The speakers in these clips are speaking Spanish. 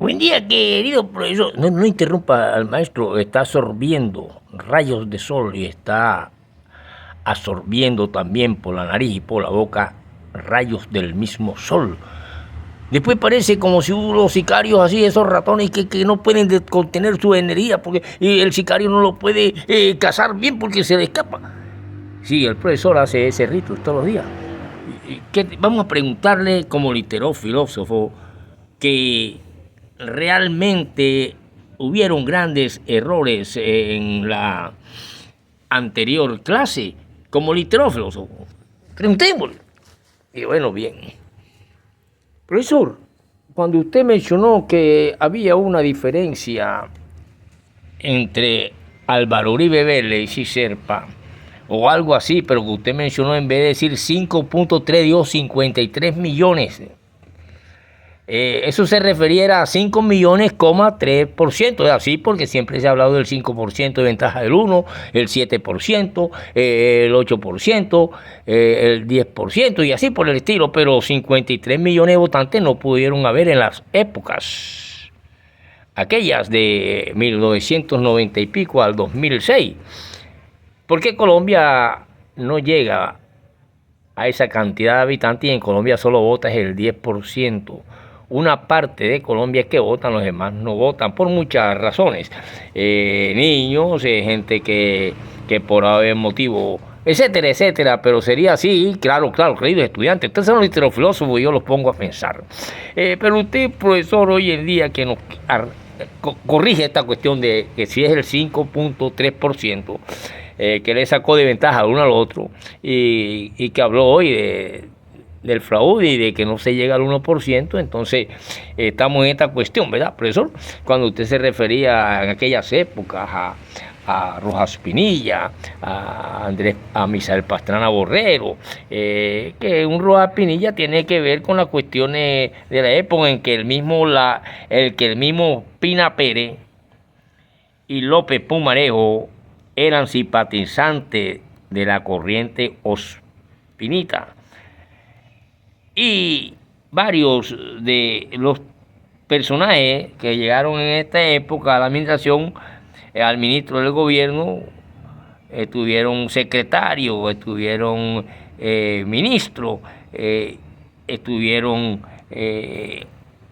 Buen día, querido profesor. No interrumpa al maestro, está absorbiendo rayos de sol y está absorbiendo también por la nariz y por la boca rayos del mismo sol. Después parece como si hubo los sicarios así, esos ratones que no pueden contener su energía porque el sicario no lo puede cazar bien porque se le escapa. Sí, el profesor hace ese rito todos los días. Vamos a preguntarle como literó filósofo que realmente hubieron grandes errores en la anterior clase, como literó filósofo. Preguntémosle. Y bueno, bien. Profesor, cuando usted mencionó que había una diferencia entre Álvaro Uribe Vélez y Serpa, o algo así, pero que usted mencionó en vez de decir 5.3, dio 53 millones. Eso se referiera a 5 millones, 3%, es así porque siempre se ha hablado del 5% de ventaja del 1, el 7%, el 8%, el 10% y así por el estilo, pero 53 millones de votantes no pudieron haber en las épocas, aquellas de 1990 y pico al 2006, porque Colombia no llega a esa cantidad de habitantes y en Colombia solo vota es el 10%. Una parte de Colombia es que votan, los demás no votan por muchas razones. Niños, gente que por haber motivo, etcétera, etcétera. Pero sería así, claro, queridos estudiantes. Ustedes son los filósofos y yo los pongo a pensar. Pero usted, profesor, hoy en día que nos corrige esta cuestión de que si es el 5.3%, que le sacó de ventaja uno al otro y que habló hoy del fraude y de que no se llega al 1%, entonces estamos en esta cuestión, ¿verdad, profesor? Cuando usted se refería en aquellas épocas a Rojas Pinilla, a Misael Pastrana Borrero, que un Rojas Pinilla tiene que ver con las cuestiones de la época en que el mismo Pina Pérez y López Pumarejo eran simpatizantes de la corriente ospinita. Y varios de los personajes que llegaron en esta época a la administración, al ministro del gobierno, estuvieron secretarios, estuvieron ministros, estuvieron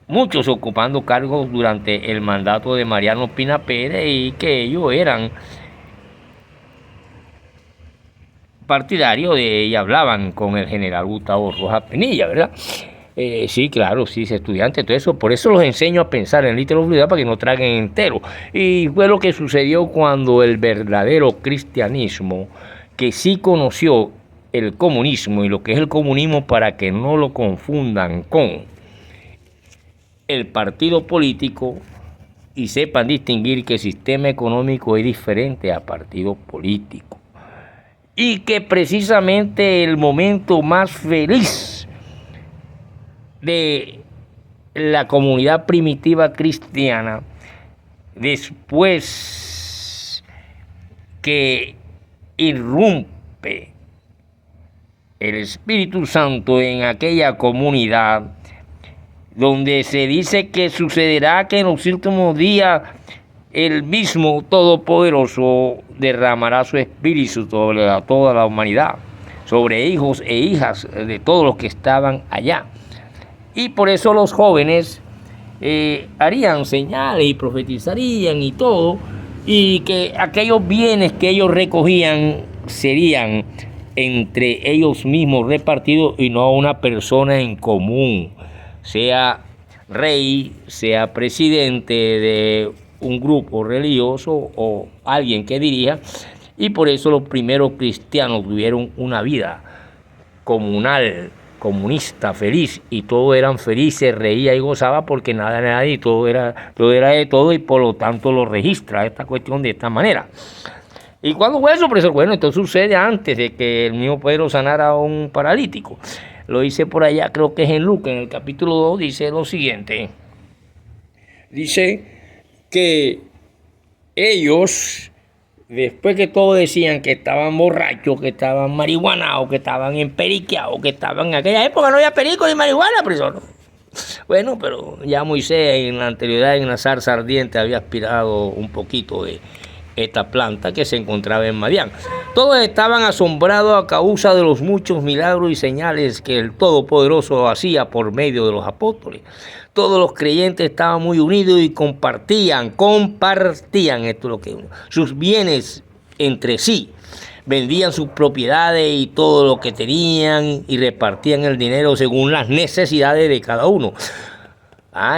muchos ocupando cargos durante el mandato de Mariano Pina Pérez y que ellos eran partidarios y hablaban con el general Gustavo Rojas Pinilla, ¿verdad? Sí, claro, sí, estudiante, todo eso. Por eso los enseño a pensar en literalidad para que no traguen entero. Y fue lo que sucedió cuando el verdadero cristianismo, que sí conoció el comunismo y lo que es el comunismo para que no lo confundan con el partido político y sepan distinguir que el sistema económico es diferente a partido político. Y que precisamente el momento más feliz de la comunidad primitiva cristiana, después que irrumpe el Espíritu Santo en aquella comunidad, donde se dice que sucederá que en los últimos días el mismo Todopoderoso derramará su espíritu sobre toda la humanidad, sobre hijos e hijas de todos los que estaban allá. Y por eso los jóvenes harían señales y profetizarían y todo, y que aquellos bienes que ellos recogían serían entre ellos mismos repartidos y no a una persona en común, sea rey, sea presidente de un grupo religioso o alguien que dirija. Y por eso los primeros cristianos tuvieron una vida comunal, comunista, feliz, y todos eran felices, reía y gozaba porque nada de nadie, todo era de todo, y por lo tanto lo registra esta cuestión de esta manera. ¿Y cuándo fue eso, profesor? Bueno, esto sucede antes de que el mismo Pedro sanara a un paralítico. Lo hice por allá, creo que es en Lucas, en el capítulo 2, dice lo siguiente. Dice que ellos, después que todos decían que estaban borrachos, que estaban marihuanados, que estaban emperiqueados, que estaban en aquella época no había perico ni marihuana, profesor. Bueno, pero ya Moisés en la anterioridad en la zarza ardiente había aspirado un poquito de esta planta que se encontraba en Madián. Todos estaban asombrados a causa de los muchos milagros y señales que el Todopoderoso hacía por medio de los apóstoles. Todos los creyentes estaban muy unidos y compartían, esto es lo que sus bienes entre sí. Vendían sus propiedades y todo lo que tenían y repartían el dinero según las necesidades de cada uno.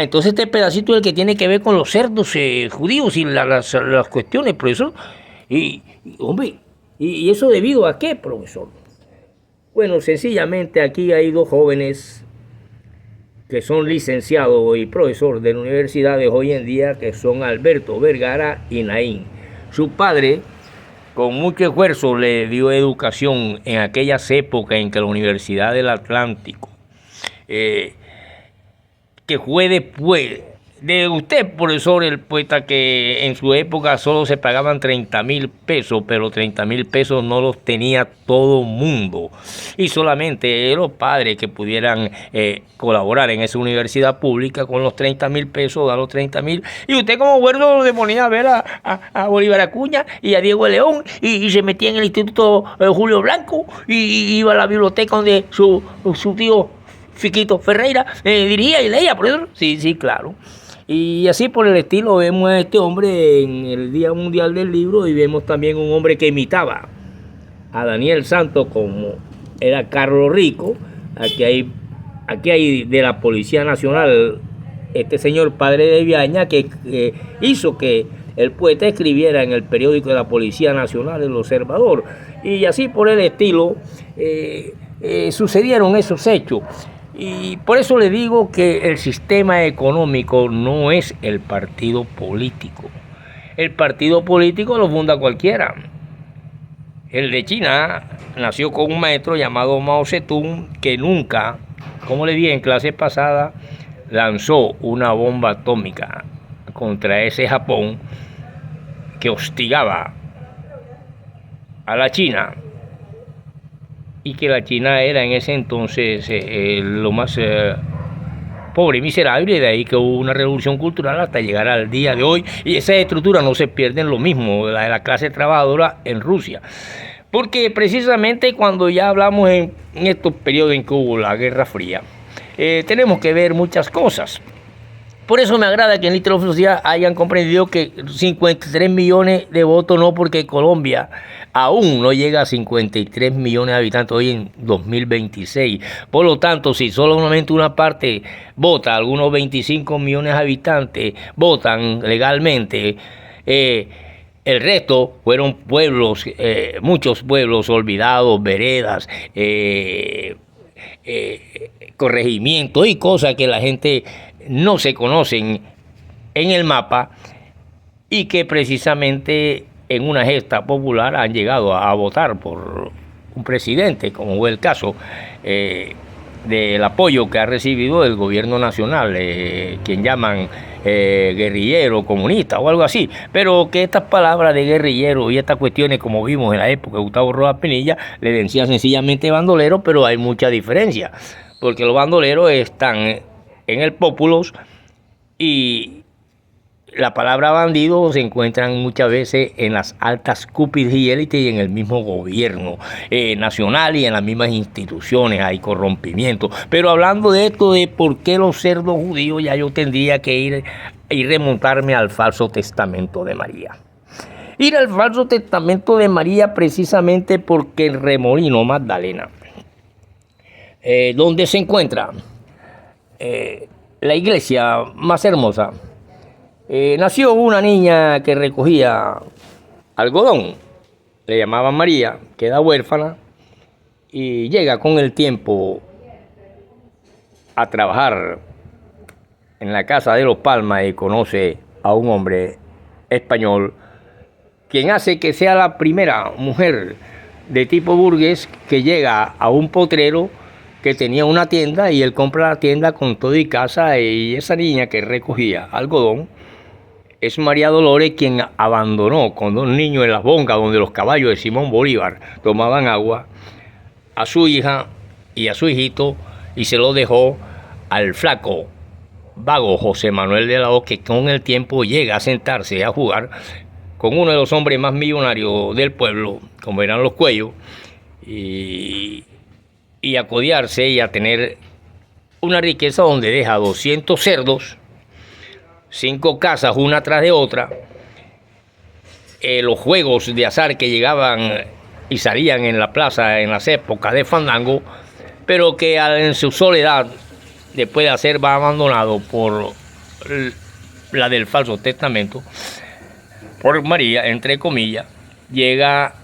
Entonces este pedacito es el que tiene que ver con los cerdos judíos y las cuestiones, profesor. Hombre, ¿y eso debido a qué, profesor? Bueno, sencillamente aquí hay dos jóvenes que son licenciados y profesor de las universidades hoy en día, que son Alberto Vergara y Naín. Su padre, con mucho esfuerzo, le dio educación en aquellas épocas en que la Universidad del Atlántico, que fue después de usted, profesor, el poeta, que en su época solo se pagaban 30,000 pesos, pero 30,000 pesos no los tenía todo mundo. Y solamente los padres que pudieran colaborar en esa universidad pública con los 30,000 pesos, da los 30,000. Y usted como huerto le ponía a ver a Bolívar Acuña y a Diego de León y se metía en el Instituto Julio Blanco y iba a la biblioteca donde su tío Fiquito Ferreira dirigía y leía, profesor. Sí, claro. Y así por el estilo vemos a este hombre en el Día Mundial del Libro y vemos también un hombre que imitaba a Daniel Santos como era Carlos Rico. Aquí hay de la Policía Nacional este señor padre de Viaña que hizo que el poeta escribiera en el periódico de la Policía Nacional, El Observador. Y así por el estilo sucedieron esos hechos. Y por eso le digo que el sistema económico no es el partido político. El partido político lo funda cualquiera. El de China nació con un maestro llamado Mao Zedong, que nunca, como le dije en clase pasada, lanzó una bomba atómica contra ese Japón que hostigaba a la China. Y que la China era en ese entonces lo más pobre y miserable, de ahí que hubo una revolución cultural hasta llegar al día de hoy, y esas estructuras no se pierden, lo mismo la de la clase trabajadora en Rusia, porque precisamente cuando ya hablamos en estos periodos en que hubo la Guerra Fría, tenemos que ver muchas cosas. Por eso me agrada que en Little Sociedad hayan comprendido que 53 millones de votos no, porque Colombia aún no llega a 53 millones de habitantes hoy en 2026. Por lo tanto, si solamente una parte vota, algunos 25 millones de habitantes votan legalmente, el resto fueron pueblos, muchos pueblos olvidados, veredas, corregimientos y cosas que la gente no se conocen en el mapa y que precisamente en una gesta popular han llegado a votar por un presidente, como fue el caso del apoyo que ha recibido el gobierno nacional, quien llaman guerrillero comunista o algo así, pero que estas palabras de guerrillero y estas cuestiones, como vimos en la época de Gustavo Rojas Pinilla, le decían sencillamente bandolero, pero hay mucha diferencia, porque los bandoleros están en el populus y la palabra bandido se encuentran muchas veces en las altas cúpidas y élites y en el mismo gobierno nacional y en las mismas instituciones hay corrompimiento. Pero hablando de esto de por qué los cerdos judíos, ya yo tendría que ir y remontarme al falso testamento de María. Ir al falso testamento de María precisamente porque en Remolino, Magdalena, donde se encuentra la iglesia más hermosa, nació una niña que recogía algodón, le llamaban María, queda huérfana y llega con el tiempo a trabajar en la casa de los Palmas y conoce a un hombre español, quien hace que sea la primera mujer de tipo burgués que llega a un potrero que tenía una tienda y él compra la tienda con todo y casa, y esa niña que recogía algodón es María Dolores, quien abandonó con dos niños en las bongas donde los caballos de Simón Bolívar tomaban agua, a su hija y a su hijito, y se lo dejó al flaco vago José Manuel de la Hoz, que con el tiempo llega a sentarse a jugar con uno de los hombres más millonarios del pueblo, como eran los Cuellos, y a codiarse y a tener una riqueza donde deja 200 cerdos, 5 casas una tras de otra, los juegos de azar que llegaban y salían en la plaza en las épocas de fandango, pero que en su soledad, después de ser abandonado por la del falso testamento, por María, entre comillas, llega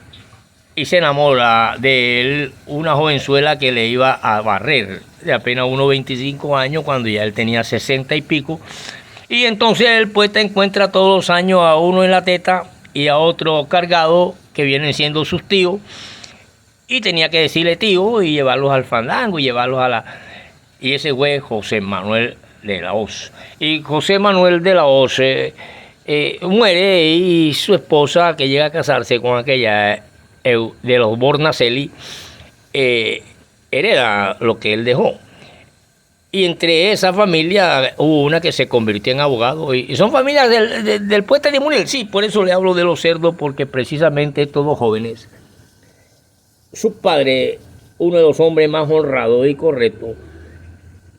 y se enamora de él una jovenzuela que le iba a barrer, de apenas unos 25 años, cuando ya él tenía 60 y pico. Y entonces el poeta encuentra todos los años a uno en la teta y a otro cargado, que vienen siendo sus tíos, y tenía que decirle tío y llevarlos al fandango y llevarlos a la... Y ese fue José Manuel de la Hoz. Y José Manuel de la Hoz muere, y su esposa, que llega a casarse con aquella de los Bornacelli, hereda lo que él dejó. Y entre esa familia hubo una que se convirtió en abogado. Y son familias del poeta de Muriel. Sí, por eso le hablo de los cerdos, porque precisamente estos dos jóvenes, su padre, uno de los hombres más honrados y correctos,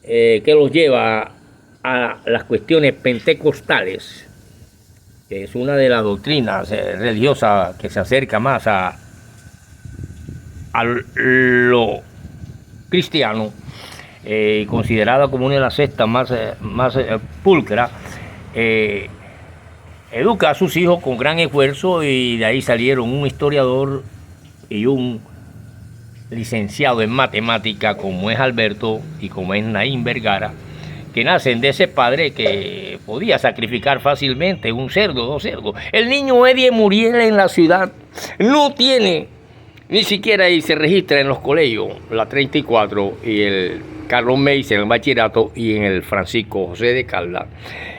que los lleva a las cuestiones pentecostales, que es una de las doctrinas religiosas que se acerca más a lo cristiano, considerada como una de las sectas más pulcras. Educa a sus hijos con gran esfuerzo, y de ahí salieron un historiador y un licenciado en matemática, como es Alberto y como es Naín Vergara, que nacen de ese padre que podía sacrificar fácilmente un cerdo, 2 cerdos. El niño Eddie Muriel en la ciudad no tiene ni siquiera, y se registra en los colegios, la 34 y el Carlos Meis en el bachillerato y en el Francisco José de Caldas,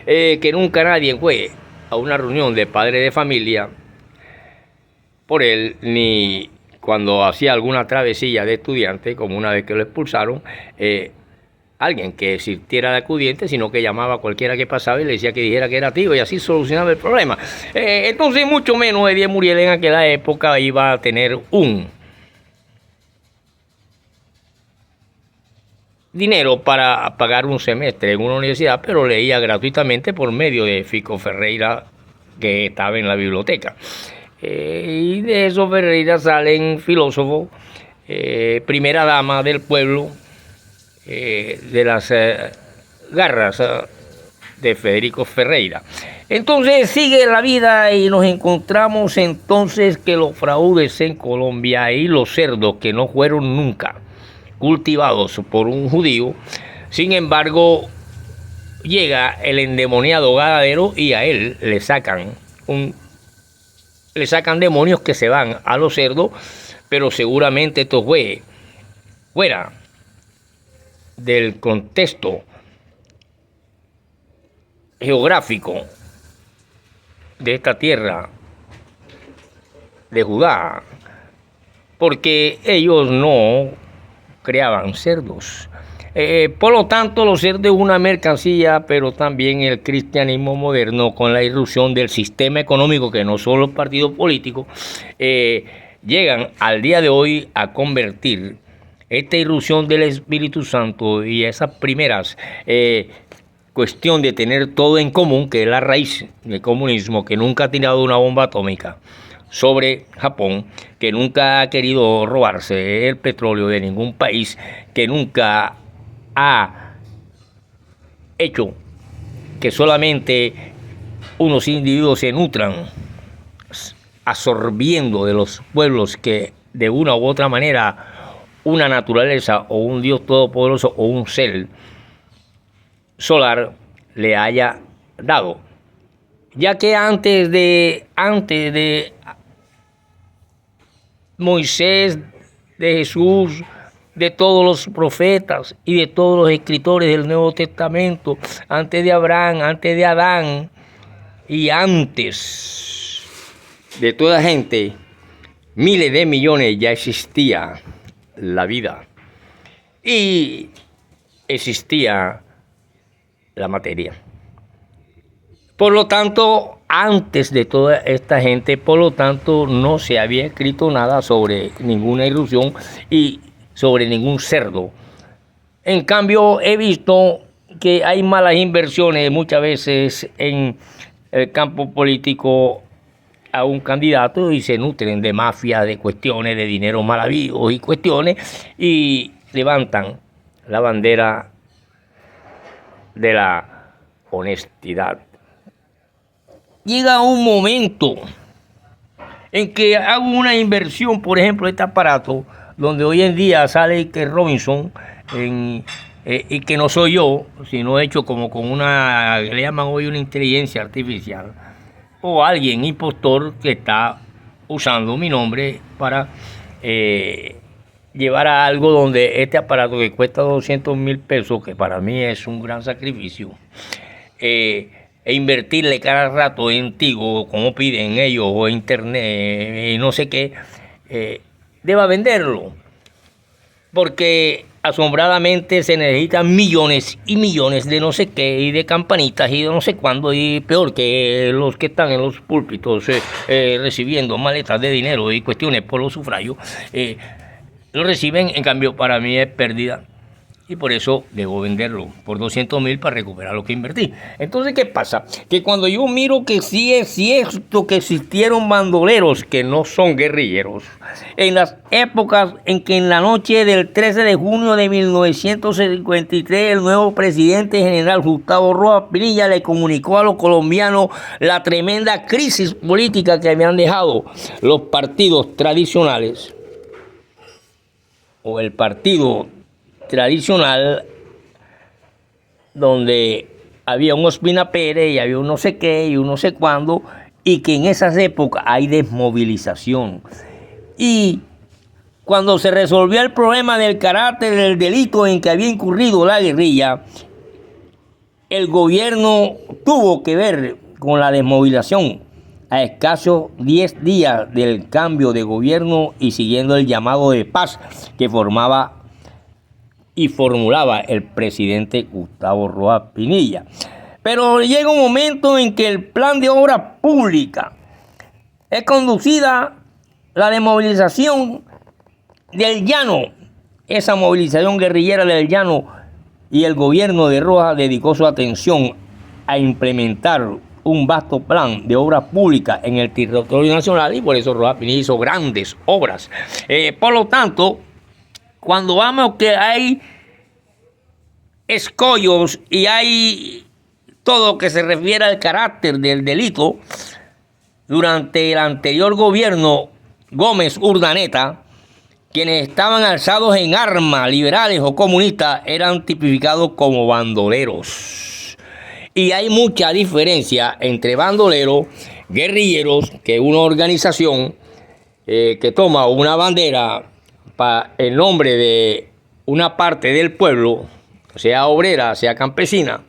que nunca nadie fue a una reunión de padres de familia por él, ni cuando hacía alguna travesía de estudiante, como una vez que lo expulsaron, alguien que existiera de acudiente, sino que llamaba a cualquiera que pasaba y le decía que dijera que era tío, y así solucionaba el problema. Entonces, mucho menos Eddie Muriel en aquella época iba a tener un dinero para pagar un semestre en una universidad, pero leía gratuitamente por medio de Fico Ferreira, que estaba en la biblioteca. Y de esos Ferreira salen filósofos, primera dama del pueblo, de las garras de Federico Ferreira. Entonces sigue la vida, y nos encontramos entonces que los fraudes en Colombia y los cerdos que no fueron nunca cultivados por un judío, sin embargo llega el endemoniado ganadero y a él le sacan demonios que se van a los cerdos, pero seguramente esto fue fuera del contexto geográfico de esta tierra de Judá, porque ellos no creaban cerdos. Por lo tanto, los cerdos es una mercancía, pero también el cristianismo moderno, con la irrupción del sistema económico, que no son los partidos políticos, llegan al día de hoy a convertir esta irrupción del Espíritu Santo y esas primeras cuestión de tener todo en común, que es la raíz del comunismo, que nunca ha tirado una bomba atómica sobre Japón, que nunca ha querido robarse el petróleo de ningún país, que nunca ha hecho que solamente unos individuos se nutran absorbiendo de los pueblos que de una u otra manera una naturaleza o un Dios todopoderoso o un ser solar le haya dado. Ya que antes de Moisés, de Jesús, de todos los profetas y de todos los escritores del Nuevo Testamento, antes de Abraham, antes de Adán y antes de toda gente, miles de millones, ya existía la vida. Y existía la materia. Por lo tanto, antes de toda esta gente, por lo tanto, no se había escrito nada sobre ninguna ilusión y sobre ningún cerdo. En cambio, he visto que hay malas inversiones muchas veces en el campo político a un candidato y se nutren de mafia, de cuestiones, de dinero mal habido y cuestiones, y levantan la bandera de la honestidad. Llega un momento en que hago una inversión, por ejemplo, este aparato, donde hoy en día sale que Robinson, y que no soy yo, sino hecho como con una, le llaman hoy una inteligencia artificial, o alguien impostor que está usando mi nombre para llevar a algo donde este aparato que cuesta 200,000 pesos, que para mí es un gran sacrificio, e invertirle cada rato en Tigo, como piden ellos, o internet, y no sé qué, deba venderlo. Porque asombradamente se necesitan millones y millones de no sé qué, y de campanitas y de no sé cuándo, y peor que los que están en los púlpitos recibiendo maletas de dinero y cuestiones por los sufragios, lo reciben. En cambio, para mí es pérdida. Y por eso debo venderlo por 200,000 para recuperar lo que invertí. Entonces, ¿qué pasa? Que cuando yo miro que sí es cierto que existieron bandoleros que no son guerrilleros, en las épocas en que en la noche del 13 de junio de 1953 el nuevo presidente general Gustavo Rojas Pinilla le comunicó a los colombianos la tremenda crisis política que habían dejado los partidos tradicionales, o el partido tradicional, donde había un Ospina Pérez y había un no sé qué y un no sé cuándo, y que en esas épocas hay desmovilización. Y cuando se resolvió el problema del carácter del delito en que había incurrido la guerrilla, el gobierno tuvo que ver con la desmovilización a escasos 10 días del cambio de gobierno y siguiendo el llamado de paz que formaba y formulaba el presidente Gustavo Rojas Pinilla. Pero llega un momento en que el plan de obra pública es conducida la desmovilización del llano, esa movilización guerrillera del llano, y el gobierno de Rojas dedicó su atención a implementar un vasto plan de obras públicas en el territorio nacional, y por eso Rojas Pinilla hizo grandes obras. Por lo tanto, cuando vamos que hay escollos y hay todo lo que se refiere al carácter del delito, durante el anterior gobierno Gómez Urdaneta, quienes estaban alzados en armas, liberales o comunistas, eran tipificados como bandoleros. Y hay mucha diferencia entre bandoleros, guerrilleros, que es una organización que toma una bandera para el nombre de una parte del pueblo, sea obrera, sea campesina,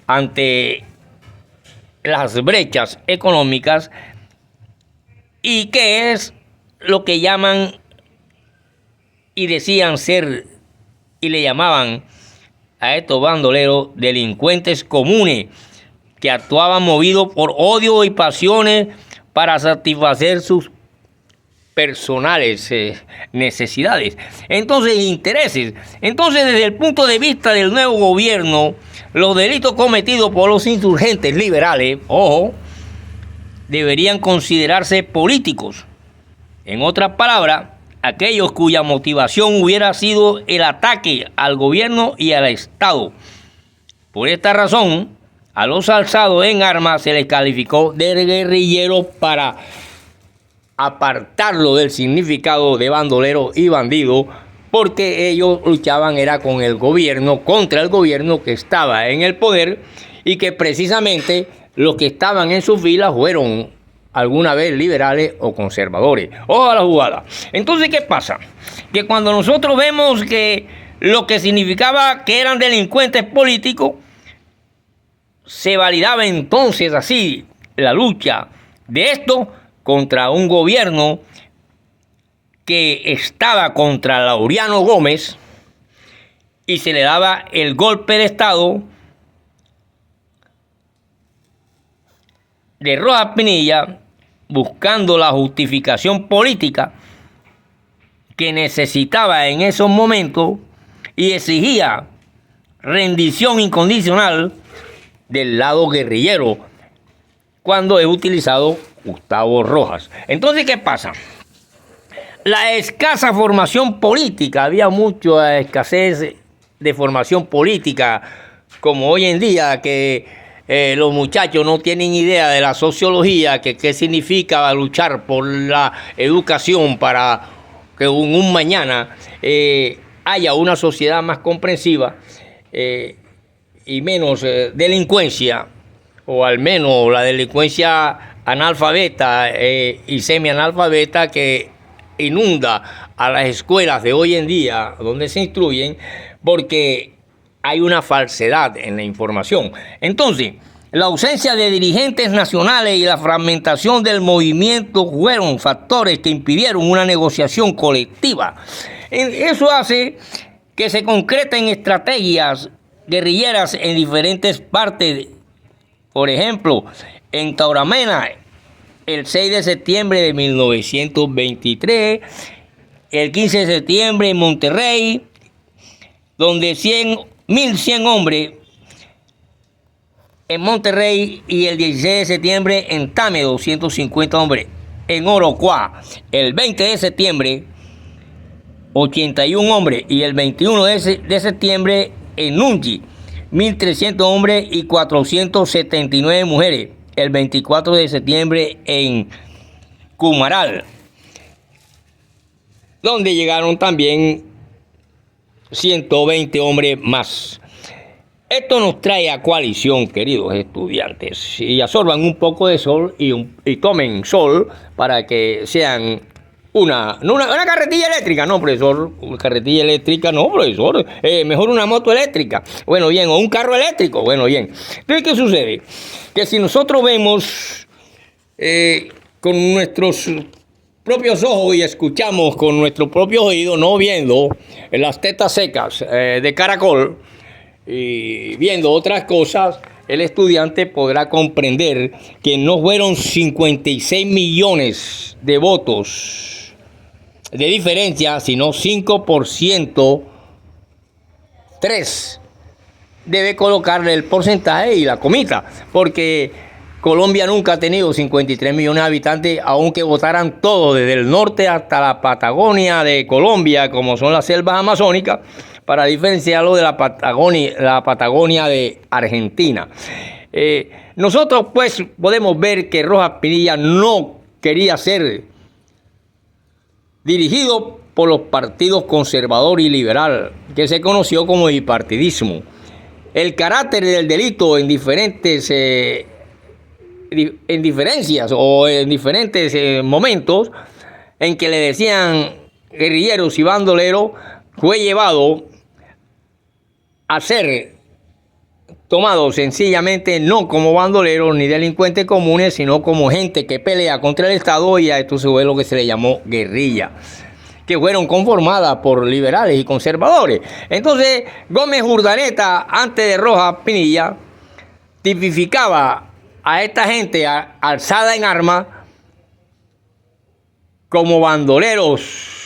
ante las brechas económicas, y que es lo que llaman y decían ser, y le llamaban a estos bandoleros delincuentes comunes, que actuaban movidos por odio y pasiones para satisfacer sus personales necesidades, entonces intereses. Entonces, desde el punto de vista del nuevo gobierno, los delitos cometidos por los insurgentes liberales, ojo, deberían considerarse políticos. En otras palabras, aquellos cuya motivación hubiera sido el ataque al gobierno y al Estado. Por esta razón, a los alzados en armas se les calificó de guerrilleros para apartarlo del significado de bandolero y bandido, porque ellos luchaban era con el gobierno, contra el gobierno que estaba en el poder, y que precisamente los que estaban en sus filas fueron alguna vez liberales o conservadores. Ojo a la jugada. Entonces, ¿qué pasa? Que cuando nosotros vemos que lo que significaba que eran delincuentes políticos, se validaba entonces así la lucha de esto contra un gobierno que estaba contra Laureano Gómez y se le daba el golpe de Estado de Rojas Pinilla, buscando la justificación política que necesitaba en esos momentos y exigía rendición incondicional del lado guerrillero cuando es utilizado Gustavo Rojas. Entonces, ¿qué pasa? La escasa formación política, había mucha escasez de formación política, como hoy en día que los muchachos no tienen idea de la sociología, que qué significa luchar por la educación para que en un mañana haya una sociedad más comprensiva y menos delincuencia, o al menos la delincuencia analfabeta y semianalfabeta que inunda a las escuelas de hoy en día donde se instruyen, porque hay una falsedad en la información. Entonces, la ausencia de dirigentes nacionales y la fragmentación del movimiento fueron factores que impidieron una negociación colectiva. Eso hace que se concreten estrategias guerrilleras en diferentes partes. Por ejemplo, en Tauramena, el 6 de septiembre de 1923, el 15 de septiembre en Monterrey, donde 1.100 hombres en Monterrey, y el 16 de septiembre en Tame, 250 hombres en Orocuá. El 20 de septiembre, 81 hombres, y el 21 de septiembre en Nunchi, 1.300 hombres y 479 mujeres. El 24 de septiembre en Cumaral, donde llegaron también 120 hombres más. Esto nos trae a coalición, queridos estudiantes, y absorban un poco de sol y tomen sol para que sean una carretilla eléctrica. No, profesor, una carretilla eléctrica, no, profesor, mejor una moto eléctrica. Bueno, bien, o un carro eléctrico. Bueno, bien. Entonces, ¿qué sucede? Que si nosotros vemos con nuestros propios ojos y escuchamos con nuestros propios oídos, no viendo las tetas secas de caracol y viendo otras cosas, el estudiante podrá comprender que no fueron 56 millones de votos de diferencia, sino 5%, 3. Debe colocarle el porcentaje y la comita, porque Colombia nunca ha tenido 53 millones de habitantes, aunque votaran todos, desde el norte hasta la Patagonia de Colombia, como son las selvas amazónicas, para diferenciarlo de la Patagonia de Argentina. Nosotros pues podemos ver que Rojas Pinilla no quería ser dirigido por los partidos conservador y liberal, que se conoció como bipartidismo. El carácter del delito en diferencias o en diferentes momentos en que le decían guerrilleros y bandoleros, fue llevado a ser tomado sencillamente no como bandoleros ni delincuentes comunes, sino como gente que pelea contra el Estado, y a esto se fue lo que se le llamó guerrilla, que fueron conformadas por liberales y conservadores. Entonces, Gómez Urdaneta, antes de Rojas Pinilla, tipificaba a esta gente alzada en armas como bandoleros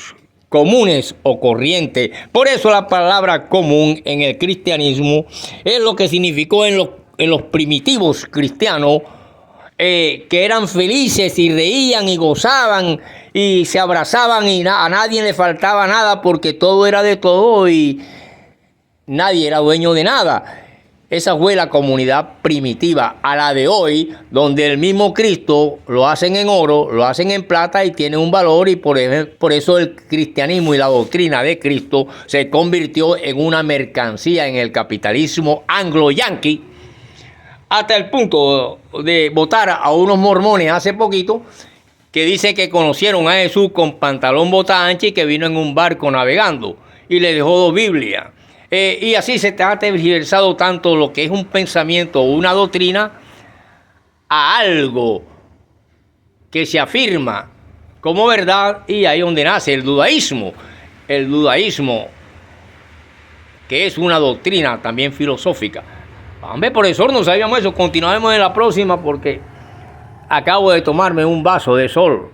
comunes o corrientes. Por eso la palabra común en el cristianismo es lo que significó en los primitivos cristianos, que eran felices y reían y gozaban y se abrazaban y a nadie le faltaba nada porque todo era de todo y nadie era dueño de nada. Esa fue la comunidad primitiva, a la de hoy, donde el mismo Cristo lo hacen en oro, lo hacen en plata y tiene un valor, y por eso el cristianismo y la doctrina de Cristo se convirtió en una mercancía en el capitalismo anglo-yanqui, hasta el punto de votar a unos mormones hace poquito que dice que conocieron a Jesús con pantalón bota ancha y que vino en un barco navegando y le dejó 2 Biblias. Y así se ha tergiversado tanto lo que es un pensamiento o una doctrina a algo que se afirma como verdad, y ahí es donde nace el dudaísmo. El dudaísmo, que es una doctrina también filosófica. Hombre, profesor, no sabíamos eso. Continuaremos en la próxima porque acabo de tomarme un vaso de sol